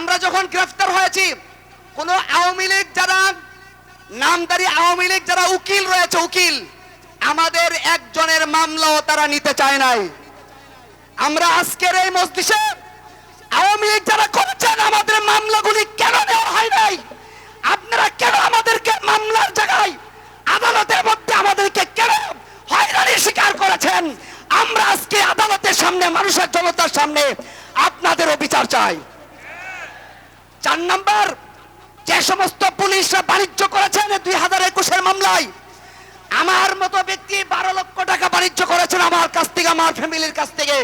আমরা যখন গ্রেফতার হয়েছি, কোন আওয়ামী লীগ যারা নামদারি আওয়ামী লীগ যারা উকিল রয়েছে, উকিল আমাদের একজনের মামলাও তারা নিতে চায় নাই। আমরা আজকের এই মজলিসে আওয়ামী লীগ যারা করেছেন আমাদের মামলাগুলি কেন নেওয়া হয় নাই, আপনারা কেন আমাদেরকে মামলার জায়গায় আদালতের মধ্যে আমাদেরকে কেন হয়রানির শিকার করেছেন, আমরা আজকে আদালতের সামনে মানুষের জনতার সামনে আপনাদেরও বিচার চাই। 4 নম্বর, যে সমস্ত পুলিশরা বাণিজ্য করেছেন 2021-এর মামলায়, আমার মতো ব্যক্তি 12 লক্ষ টাকা বাণিজ্য করেছেন আমার কাছ থেকে, আমার ফ্যামিলির কাছ থেকে।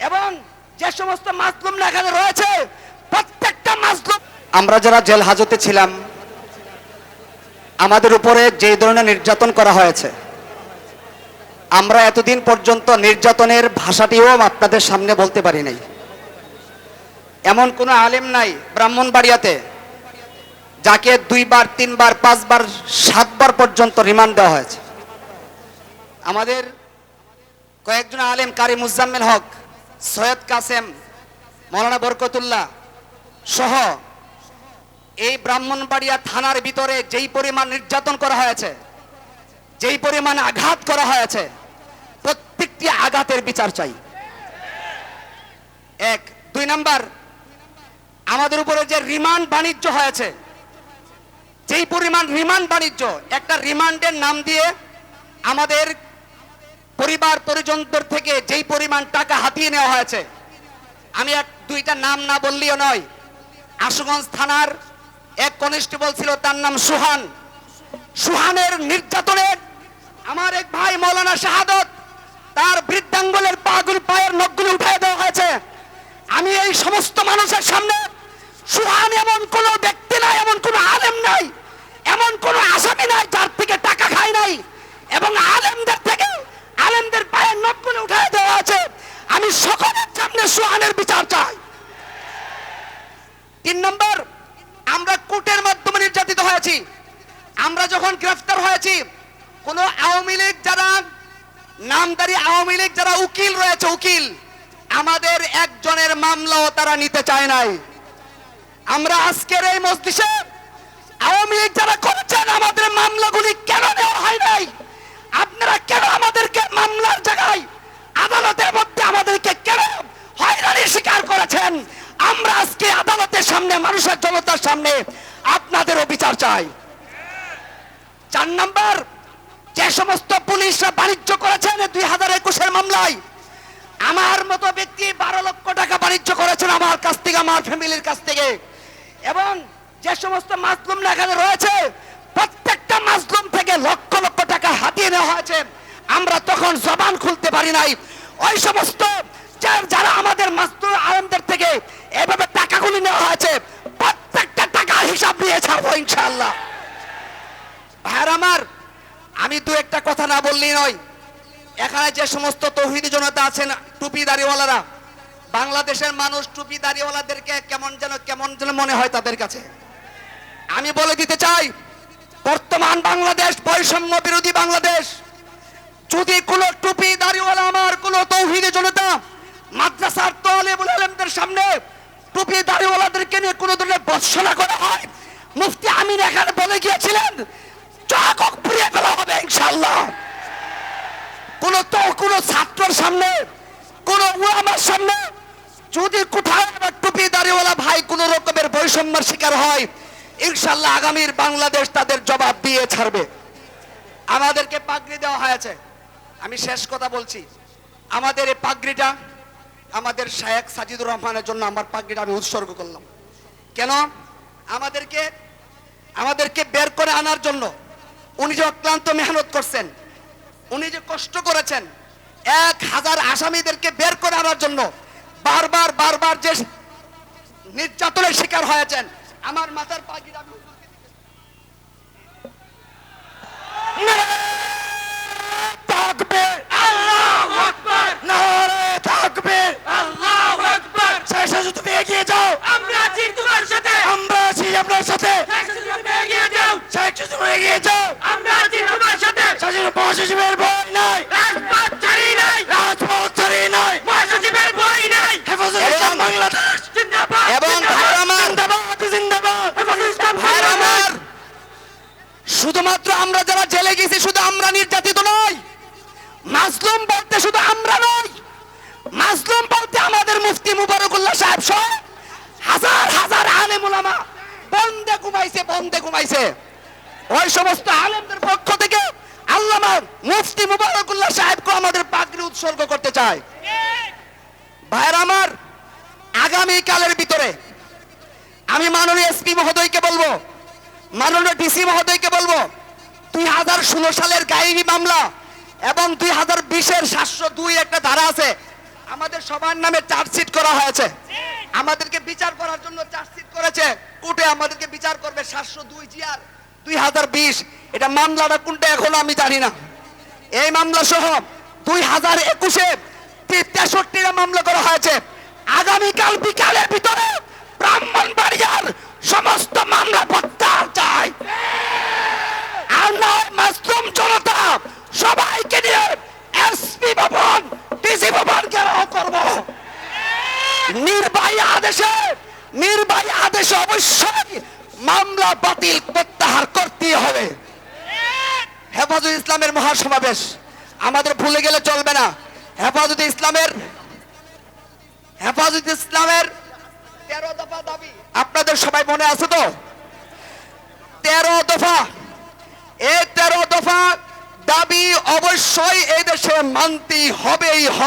এবং যে সমস্ত মাজলুম এখানে রয়েছে, প্রত্যেকটা মাজলুম, আমরা যারা জেল হাজতে ছিলাম, আমাদের উপরে যে ধরনের নির্যাতন করা হয়েছে, আমরা এতদিন পর্যন্ত নির্যাতনের ভাষাটিও আপনাদের সামনে বলতে পারি নাই। এমন কোনো আলেম নাই ব্রাহ্মণবাড়িয়াতে যাকে 2 বার 3 বার 5 বার 7 বার পর্যন্ত রিমান্ড দেওয়া হয়েছে। আমাদের কয়েকজন আলেম, কারি মুজাম্মেল হক, সৈয়দ কাসেম, মৌলানা বরকতুল্লাহ সহ এই ব্রাহ্মণবাড়িয়া থানার ভিতরে যেই পরিমাণ নির্যাতন করা হয়েছে, যেই পরিমাণ আঘাত করা হয়েছে, প্রত্যেকটি আঘাতের বিচার চাই। 1 2 নাম্বার, আমাদের উপরে যে রিমান্ড বাণিজ্য হয়েছে, যেই পরিমাণ রিমান্ড বাণিজ্য, একটা রিমান্ডের নাম দিয়ে আমাদের পরিবার পরিজনদের থেকে যেই পরিমাণ টাকা হাতিয়ে নেওয়া হয়েছে, আমি 1-2টা নাম না বললেও নয়। আশুগঞ্জ থানার এক কনস্টেবল ছিল, তার নাম সুহান। সুহানের নির্যাতনে আমার এক ভাই মৌলানা শাহাদত, তার বৃদ্ধাঙ্গুলের পায়ের নখগুলো উঠিয়ে দেওয়া হয়েছে। আমি এই সমস্ত মানুষের সামনে, সুহান এমন কোন ব্যক্তি নাই, এমন কোন আলেম নাই, এমন কোন আসামি নাই যার থেকে টাকা খায় নাই, এবং আলেমদের থেকে আলেমদের পায়ের নখগুলো উঠিয়ে দেওয়া আছে। আমি সকলের সামনে সুহানের বিচার চাই। 3 নম্বর, আমরা কোর্টের মাধ্যমে নির্যাতিত হয়েছি। আমরা যখন গ্রেফতার হয়েছি, কোন আওয়ামী লীগ যারা নামদারি আওয়ামী লীগ যারা উকিল রয়েছে, উকিল আমাদের একজনের মামলাও তারা নিতে চায় নাই। আমরা আজকের এই মজলিসে আওয়ামী লীগ যারা করেছেন আমাদের মামলাগুলি কেন নেওয়া হয় নাই, আপনারা কেন আমাদেরকে মামলার জায়গায় আদালতের মধ্যে আমাদেরকে কেন হয়রানির শিকার করেছেন, আমরা আজকে আদালতের সামনে মানুষের জনতার সামনে আপনাদেরও বিচার চাই। 4 নম্বর, যে সমস্ত পুলিশরা বাণিজ্য করেছেন 2021-এর মামলায়, আমার মতো ব্যক্তি 12 লক্ষ টাকা বাণিজ্য করেছেন আমার কাছ থেকে, আমার ফ্যামিলির কাছ থেকে। এবং যে সমস্ত মাজলুম এখানে রয়েছে, প্রত্যেকটা মাজলুম থেকে লক্ষ লক্ষ টাকা হাতিয়ে নেওয়া হয়েছে। আমরা তখন জবান খুলতে পারি নাই। ওই সমস্ত যারা আমাদের মাজলুম আলেমদের থেকে এভাবে টাকাগুলি নেওয়া হয়েছে, প্রত্যেকটা টাকার হিসাব নিয়ে ছাড়বো ইনশাআল্লাহ। ভাইরা আমার, আমি 2-1টা কথা না বললেই নয়। এখানে যে সমস্ত তৌহিদি জনতা আছেন, টুপি দাড়িওয়ালারা, বাংলাদেশের মানুষ টুপি দাড়িওয়ালাদেরকে কেমন যেন মনে হয় তাদের কাছে। আমি বলে দিতে চাই, বর্তমান বাংলাদেশ বৈষম্য বিরোধী বাংলাদেশ। যদি কোনো টুপি দাড়িওয়ালা আমার কোনো তৌহিদি জনতা মাদ্রাসার তালেবুল ইলমদের সামনে টুপি দাড়িওয়ালাদেরকে নিয়ে কোনো ধরনের বর্ষনা করা হয়, মুফতি আমিন এখানে বলে গিয়েছিলেন চক পুড়িয়ে ফেলা হবে ইনশাআল্লাহ। কোন ছাত্রের সামনে, কোন উলামার সামনে যদি কোথাও টুপি দাড়িওয়ালা ভাই কোন রকমের বৈষম্যের শিকার হয়, ইনশাআল্লাহ আগামীর বাংলাদেশ তাদের জবাব দিয়ে ছাড়বে। আমাদেরকে পাগড়ি দেওয়া হয়েছে। আমি শেষ কথা বলছি, আমাদের এই পাগড়িটা আমাদের শায়েখ সাজিদুর রহমানের জন্য আমার পাগড়িটা আমি উৎসর্গ করলাম। কেন? আমাদেরকে বের করে আনার জন্য উনি যে অক্লান্ত মেহনত করছেন, উনি যে কষ্ট করেছেন, 1000 আসামিদেরকে বের করে আনার জন্য বারবার যে নির্যাতনের শিকার হয়েছেন, আমার মাথার পাগড়িটা আমি তাকবীর, আল্লাহু আকবার, নারে তাকবীর, আল্লাহু আকবার। শেষ তুমি এগিয়ে যাও, আমরা আছি তোমার সাথে, আমরা আছি আপনার সাথে। শেষ তুমি এগিয়ে যাও, শেষ তুমি এগিয়ে যাও, আমরা আছি তোমার সাথে। শাসিত মহাসচিবের ভয় নাই, রাজপথ ছাড়ি নাই, রাজপথ ছাড়ি নাই, মহাসচিবের ভয় নাই। হেফাজত ইসলাম বাংলাদেশ জিন্দাবাদ। এবং আমার শুধুমাত্র আমরা যারা জেলে গেছি শুধু আমরা নির্যাতিত নই, মাজলুম বলতে শুধু আমরা নই, মাজলুম বলতে আমাদের মুফতি মুবারকুল্লাহ সাহেব সহ হাজার হাজার আলেম উলামা বন্দে ঘুমাইছে। ওই সমস্ত আলেমদের পক্ষ থেকে আল্লামা মুফতি মুবারকুল্লাহ সাহেবকে আমাদের পাগড়ি উৎসর্গ করতে চাই। ভাইরা আমার, আগামী কালের ভিতরে আমি মাননীয় এসপি মহোদয়কে বলবো, মাননীয় ডিসি মহোদয়কে বলবো, 2016 সালের গায়েবী মামলা এবং 2020-এর 702 একটা ধারা আছে, আমাদের সবার নামে চার্জশিট করা হয়েছে। আমাদেরকে বিচার করার জন্য চার্জশিট করেছে কোর্টে, আমাদেরকে বিচার করবে 702 জিআর 2020। এটা মামলাটা কোনটা এখনো আমি জানি না। এই মামলা সহ 2021-এ 63টা মামলা করা হয়েছে। আগামীকাল বিকালের ভিতরে ব্রাহ্মণবাড়িয়ার সমস্ত মামলা প্রত্যাহার চাই। আমরা মাসলুম জনতা সবাইকে নিয়ে এসপি ভবন, ডিসি ভবন ঘেরাও করব। নির্বাহী আদেশে অবশ্যই মামলা বাতিল প্রত্যাহার করতে হবে। হেফাজত ইসলামের মহাসমাবেশ আমাদের ভুলে গেলে চলবে না। হেফাজত ইসলামের 13 দফা দাবি আপনাদের সবাই মনে আছে তো? 13 দফা, এই 13 দফা দাবি অবশ্যই এই দেশে মানতেই হবে।